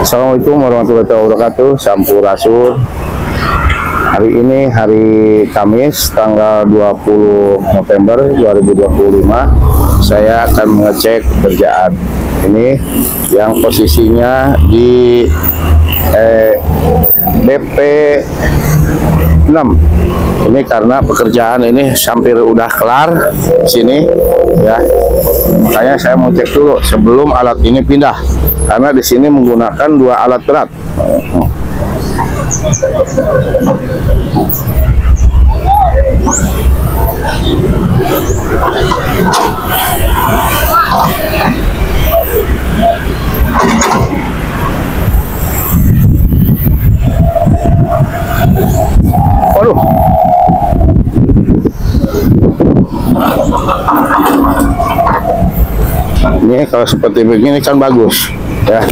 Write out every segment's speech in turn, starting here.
Assalamualaikum warahmatullahi wabarakatuh. Sampurasun. Hari ini hari Kamis tanggal 20 November 2025. Saya akan mengecek kerjaan ini yang posisinya di BP 6. Ini karena pekerjaan ini hampir udah kelar sini ya. Makanya saya mau cek dulu sebelum alat ini pindah, karena di sini menggunakan dua alat berat. Waduh. Ini kalau seperti begini kan bagus ya.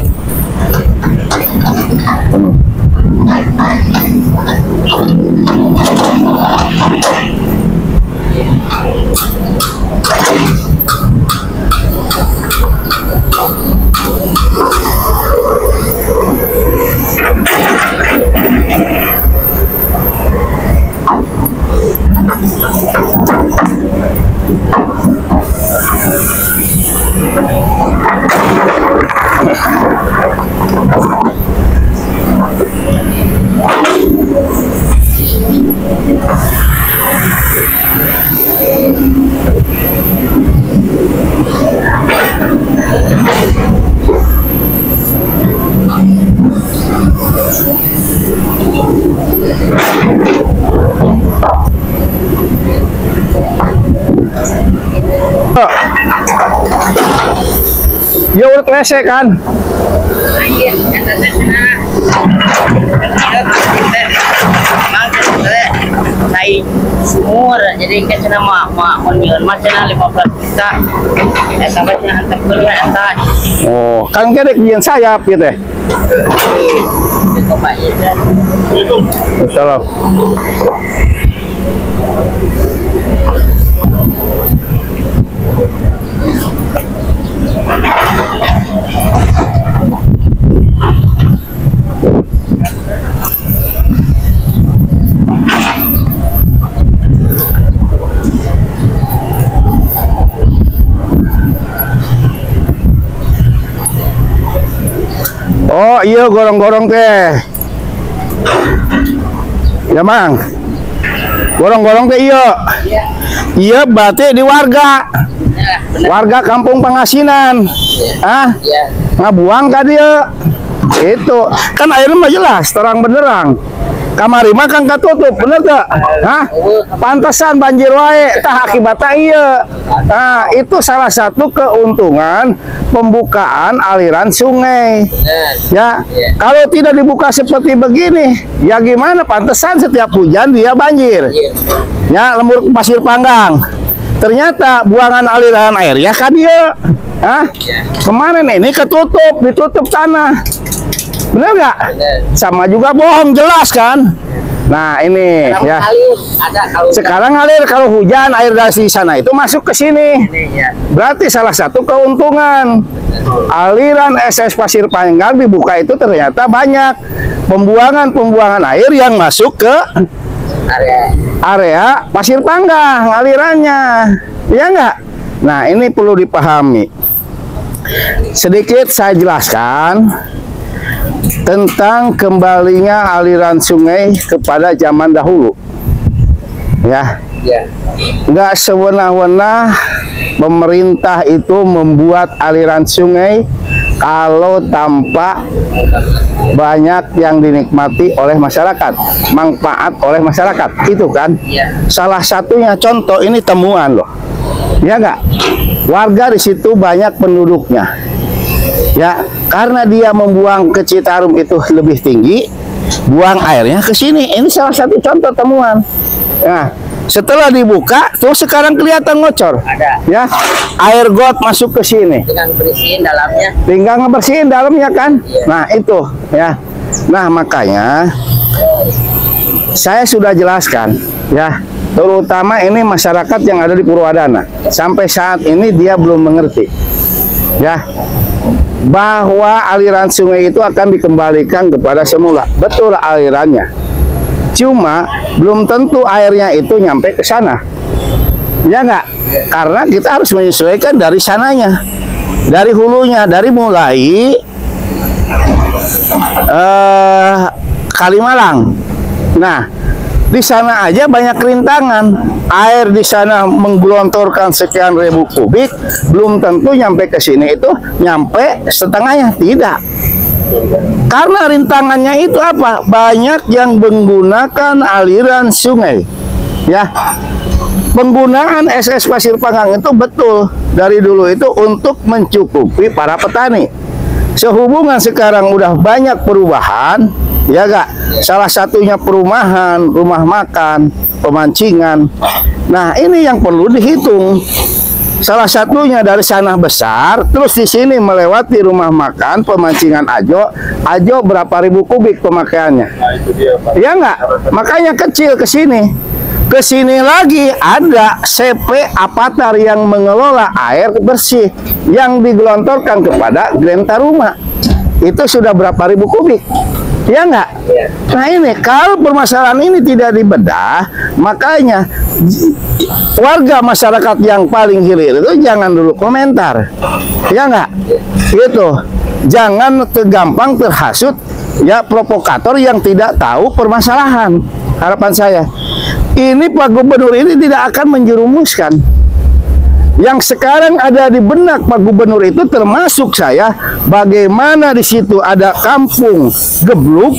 Ya udah klese kan? Naik sumur, jadi kan cina mau nyuruh macam 15 juta, sampai cina hantar keluar hantar. Oh, kan kira yang sayap gitu ya? Itu pak ya. Salam. Oh iya, gorong-gorong teh ya mang, gorong-gorong teh iya. Iya berarti di warga kampung Pangasinan ngabuang ka dia itu kan airnya mah jelas terang benderang, kamari mah kan katutup bener gak? Hah? Pantesan banjir wae tah akibatnya iya. Nah itu salah satu keuntungan pembukaan aliran sungai ya. Kalau tidak dibuka seperti begini ya gimana, pantesan setiap hujan dia banjir ya. Lembur pasir panggang ternyata buangan aliran airnya kan dia kemarin ini ditutup tanah, bener nggak? Sama juga bohong jelas kan. Nah ini ya, sekarang ngalir kalau hujan air dari sana itu masuk ke sini, berarti salah satu keuntungan aliran SS Pasir Panggang dibuka itu ternyata banyak pembuangan air yang masuk ke area Pasir Panggang alirannya, ya enggak? Nah ini perlu dipahami. Sedikit saya jelaskan tentang kembalinya aliran sungai kepada zaman dahulu ya. Enggak sewenang-wenang pemerintah itu membuat aliran sungai kalau tanpa banyak yang dinikmati oleh masyarakat, manfaat oleh masyarakat itu kan. Salah satunya contoh ini temuan loh ya enggak, warga di situ banyak penduduknya ya, karena dia membuang ke Citarum itu lebih tinggi, buang airnya ke sini. Ini salah satu contoh temuan. Nah, setelah dibuka tuh sekarang kelihatan ngocor. Ada. Ya, air got masuk ke sini. Tinggal bersihin dalamnya. Tinggal ngebersihin dalamnya kan. Nah, itu ya. Nah, makanya saya sudah jelaskan ya. Terutama ini masyarakat yang ada di Purwadana. Sampai saat ini dia belum mengerti. Ya. bahwa aliran sungai itu akan dikembalikan kepada semula. Betul alirannya. Cuma belum tentu airnya itu nyampe ke sana. Ya enggak? Karena kita harus menyesuaikan dari sananya. Dari hulunya, dari mulai Kalimalang. Nah, di sana aja banyak rintangan. Air di sana menggelontorkan sekian ribu kubik, belum tentu nyampe ke sini itu nyampe setengahnya, tidak. Karena rintangannya itu apa? Banyak yang menggunakan aliran sungai. Ya. Penggunaan SS Pasir Panggang itu betul dari dulu itu untuk mencukupi para petani. Sehubungan sekarang udah banyak perubahan, ya gak? Salah satunya perumahan, rumah makan, pemancingan. Nah, ini yang perlu dihitung. Salah satunya dari sana besar, terus di sini melewati rumah makan, pemancingan Ajo. Ajo berapa ribu kubik pemakaiannya? Nah, itu dia, Pak. Ya nggak? Makanya kecil ke sini. Ke sini lagi ada CP Apatar yang mengelola air bersih yang digelontorkan kepada Grand Taruma. Itu sudah berapa ribu kubik? Ya nggak? Nah ini kalau permasalahan ini tidak dibedah, makanya warga masyarakat yang paling hilir itu jangan dulu komentar. Ya nggak? Gitu. Jangan gampang terhasut ya provokator yang tidak tahu permasalahan. Harapan saya, ini Pak Gubernur ini tidak akan menjerumuskan. Yang sekarang ada di benak Pak Gubernur itu termasuk saya, bagaimana di situ ada kampung gebluk,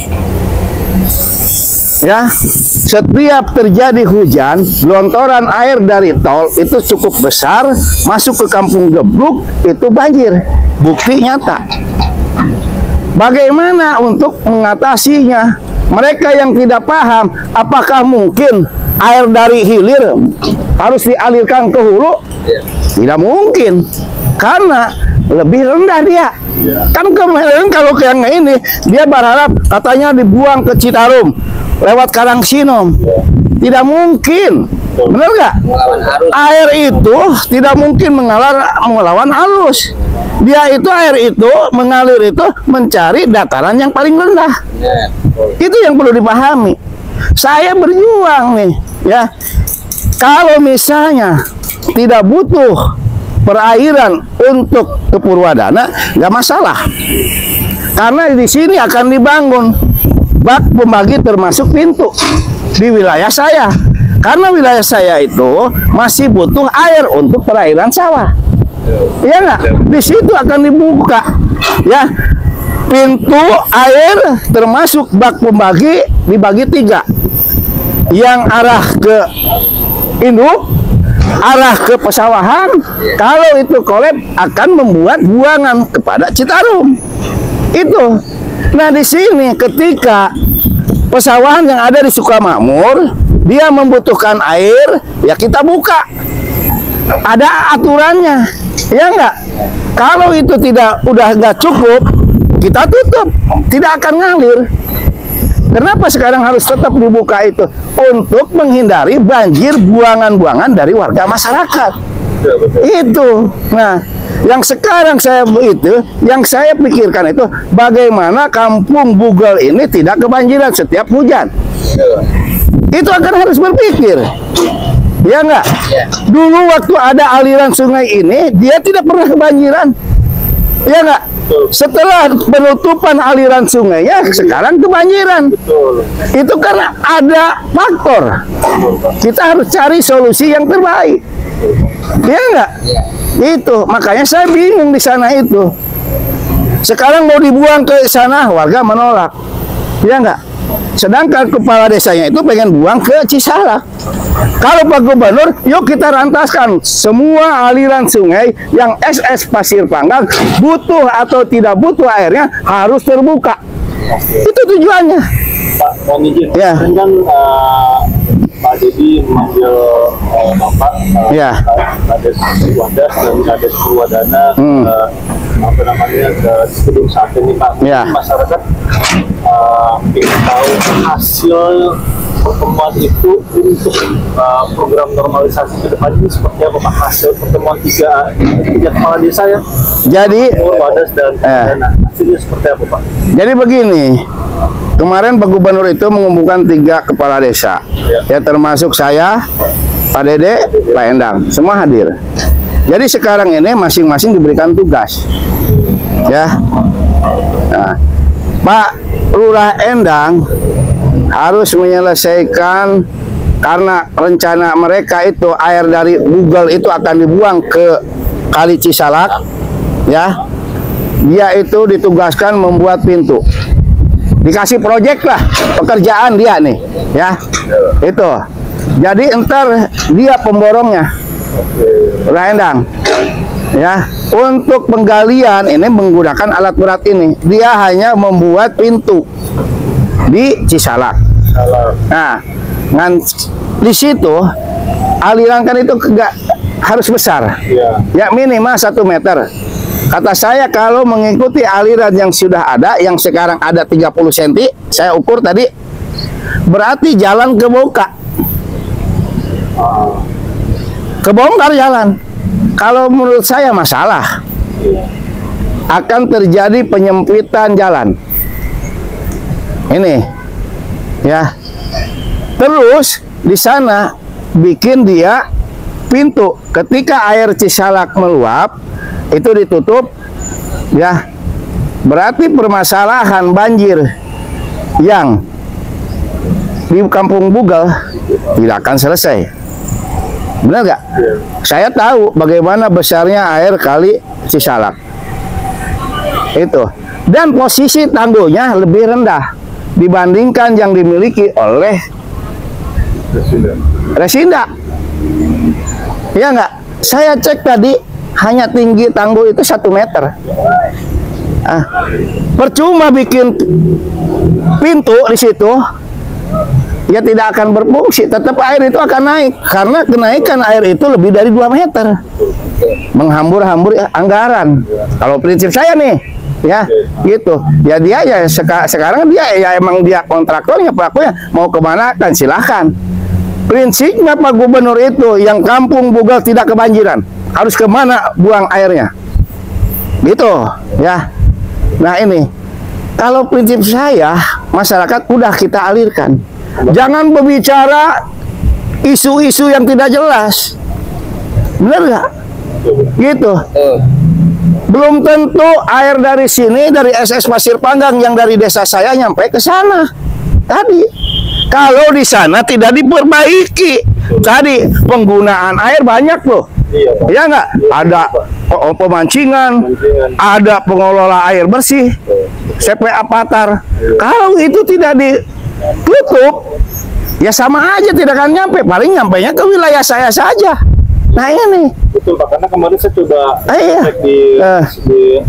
ya. Setiap terjadi hujan, gelontoran air dari tol itu cukup besar, masuk ke kampung gebluk itu banjir. Bukti nyata. Bagaimana untuk mengatasinya? Mereka yang tidak paham, apakah mungkin air dari hilir harus dialirkan ke hulu? Tidak mungkin, karena lebih rendah dia. Kan kemarin kalau yang ini, dia berharap katanya dibuang ke Citarum, lewat Karangsinom. Tidak mungkin, benar nggak? Air itu tidak mungkin melawan arus. Dia itu air itu mengalir itu mencari dataran yang paling rendah. Itu yang perlu dipahami. Saya berjuang nih, ya. Kalau misalnya tidak butuh perairan untuk ke Purwadana, nggak masalah. Karena di sini akan dibangun bak pembagi termasuk pintu di wilayah saya. Karena wilayah saya itu masih butuh air untuk perairan sawah. Ya nggak? Di situ akan dibuka, ya. Pintu air termasuk bak pembagi dibagi 3. Yang arah ke induk, arah ke pesawahan. Kalau itu kolab akan membuat buangan kepada Citarum. Itu. Nah di sini ketika pesawahan yang ada di Sukamakmur dia membutuhkan air, ya kita buka. Ada aturannya, ya enggak? Kalau itu udah nggak cukup, kita tutup, tidak akan ngalir. Kenapa sekarang harus tetap dibuka itu? Untuk menghindari banjir buangan-buangan dari warga masyarakat. Itu. Nah, yang sekarang yang saya pikirkan itu bagaimana kampung Bugel ini tidak kebanjiran setiap hujan. Itu akan harus berpikir. Ya enggak? Dulu waktu ada aliran sungai ini, dia tidak pernah kebanjiran. Ya enggak? Setelah penutupan aliran sungainya, sekarang kebanjiran. Itu karena ada faktor. Kita harus cari solusi yang terbaik. Ya enggak? Itu. Makanya saya bingung di sana itu. Sekarang mau dibuang ke sana, warga menolak. Ya enggak? Sedangkan kepala desanya itu pengen buang ke Cisalak. Kalau Pak Gubernur, yuk kita rantaskan semua aliran sungai yang SS Pasir Panggang butuh atau tidak butuh airnya harus terbuka. Itu tujuannya. Pak, mohon izin. Ya. Kan Pak Dedi memanggil Bapak, Kades Wadas dan Kades Purwadana ke gedung sate ini Pak. Ya. Masyarakat ingin tahu hasil pertemuan itu untuk program normalisasi ke depan ini seperti apa Pak? Hasil pertemuan tiga kepala desa ya? Jadi Wadas dan hasilnya seperti apa Pak? Jadi begini, kemarin Pak Gubernur itu mengumpulkan 3 kepala desa, ya termasuk saya, Pak Dede, Pak Endang, semua hadir. Jadi sekarang ini masing-masing diberikan tugas, ya. Nah, Pak Lurah Endang harus menyelesaikan, karena rencana mereka itu air dari Google itu akan dibuang ke Kali Cisalak, ya. Dia itu ditugaskan membuat pintu. Dikasih proyek lah, pekerjaan dia nih, ya. Itu. Jadi entar dia pemborongnya, Lurah Endang, ya. Untuk penggalian ini menggunakan alat berat ini, dia hanya membuat pintu di Cisalak. Nah, di situ aliran kan itu enggak harus besar, ya minimal 1 meter. Kata saya kalau mengikuti aliran yang sudah ada, yang sekarang ada 30 cm, saya ukur tadi, berarti jalan kebongkar jalan. Kalau menurut saya masalah, akan terjadi penyempitan jalan. Ini, ya. Terus di sana bikin dia pintu. Ketika air Cisalak meluap, itu ditutup, ya. Berarti permasalahan banjir yang di Kampung Bugal tidak akan selesai. Benar nggak? Saya tahu bagaimana besarnya air Kali Cisalak. Itu. Dan posisi tanggulnya lebih rendah dibandingkan yang dimiliki oleh Resinda. Ya nggak? Saya cek tadi hanya tinggi tanggul itu 1 meter. Percuma bikin pintu di situ, ya tidak akan berfungsi. Tetap air itu akan naik karena kenaikan air itu lebih dari 2 meter, menghambur-hambur anggaran. Kalau prinsip saya nih, ya gitu. Ya dia ya sekarang dia ya emang dia kontraktornya, pelakunya mau kemana kan silahkan. Prinsipnya Pak Gubernur itu yang Kampung Bugal tidak kebanjiran, harus kemana buang airnya, gitu ya. Nah ini kalau prinsip saya, masyarakat udah kita alirkan. Jangan berbicara isu-isu yang tidak jelas, bener nggak? Gitu. Belum tentu air dari sini, dari SS Pasir Panggang yang dari desa saya nyampe ke sana tadi. Kalau di sana tidak diperbaiki, tadi penggunaan air banyak loh. Ya nggak? Ada pemancingan, ada pengelola air bersih, CPA Patar. Kalau itu tidak ditutup, ya sama aja tidak akan nyampe. Paling nyampainya ke wilayah saya saja. Nah ini. Betul Pak, karena kemarin saya coba cek di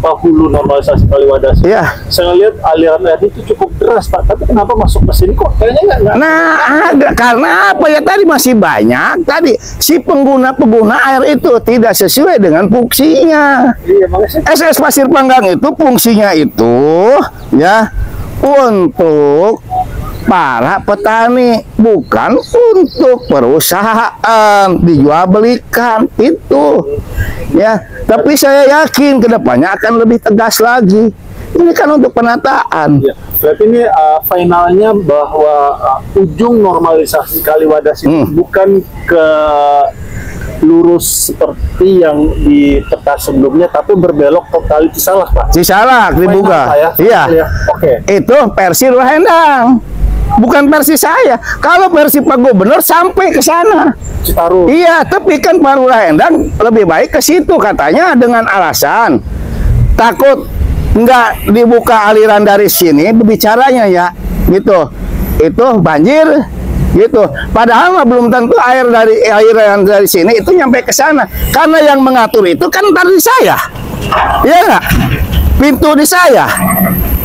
hulu normalisasi Kali Wadas. Iya. Saya lihat aliran air itu cukup deras Pak, tapi kenapa masuk ke sini kok kayaknya nggak? Nah, karena apa ya, tadi masih banyak tadi si pengguna air itu tidak sesuai dengan fungsinya. Iya, makanya SS Pasir Panggang itu fungsinya itu ya untuk para petani, bukan untuk perusahaan dijual belikan itu, ya. Tapi saya yakin kedepannya akan lebih tegas lagi. Ini kan untuk penataan. Ya, berarti ini finalnya bahwa ujung normalisasi Kali Wadas itu bukan ke lurus seperti yang di peta sebelumnya, tapi berbelok ke Kali Cisalak Pak. Cisalak dibuka. Iya. Oke. Itu versi Lurah Endang. Bukan versi saya. Kalau versi Pak Gubernur sampai ke sana. Citarum. Iya, tapi kan Pak Lurah Endang lebih baik ke situ katanya dengan alasan takut nggak dibuka aliran dari sini, berbicaranya ya, gitu. Itu banjir, gitu. Padahal belum tentu air dari sini itu nyampe ke sana. Karena yang mengatur itu kan dari saya, iya nggak? Pintu di saya.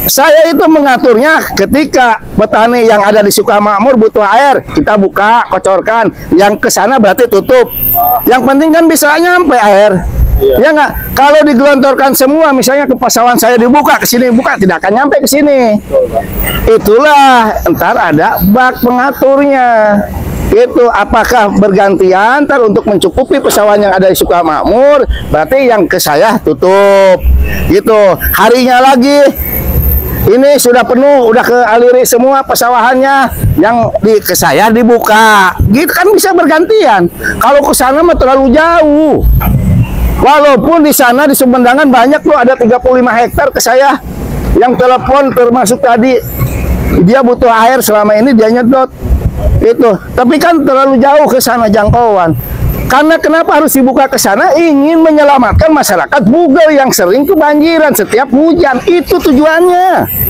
Saya itu mengaturnya ketika petani yang ada di Sukamakmur butuh air, kita buka, kocorkan. Yang ke sana berarti tutup. Yang penting kan bisa nyampe air. Ya nggak? Kalau digelontorkan semua, misalnya ke pasawan saya dibuka, ke sini buka, tidak akan nyampe ke sini. Itulah, ntar ada bak pengaturnya. Itu apakah bergantian ntar untuk mencukupi pesawan yang ada di Sukamakmur, berarti yang ke saya tutup. Gitu. Harinya lagi ini sudah penuh, udah ke aliri semua pesawahannya, yang ke saya dibuka. Gitu kan bisa bergantian. Kalau ke sana mah terlalu jauh. Walaupun di sana di Sumbendangan banyak loh, ada 35 hektar ke saya. Yang telepon termasuk tadi, dia butuh air selama ini dia nyedot. Itu. Tapi kan terlalu jauh ke sana jangkauan. Karena kenapa harus dibuka ke sana? Ingin menyelamatkan masyarakat Bugel yang sering kebanjiran setiap hujan. Itu tujuannya.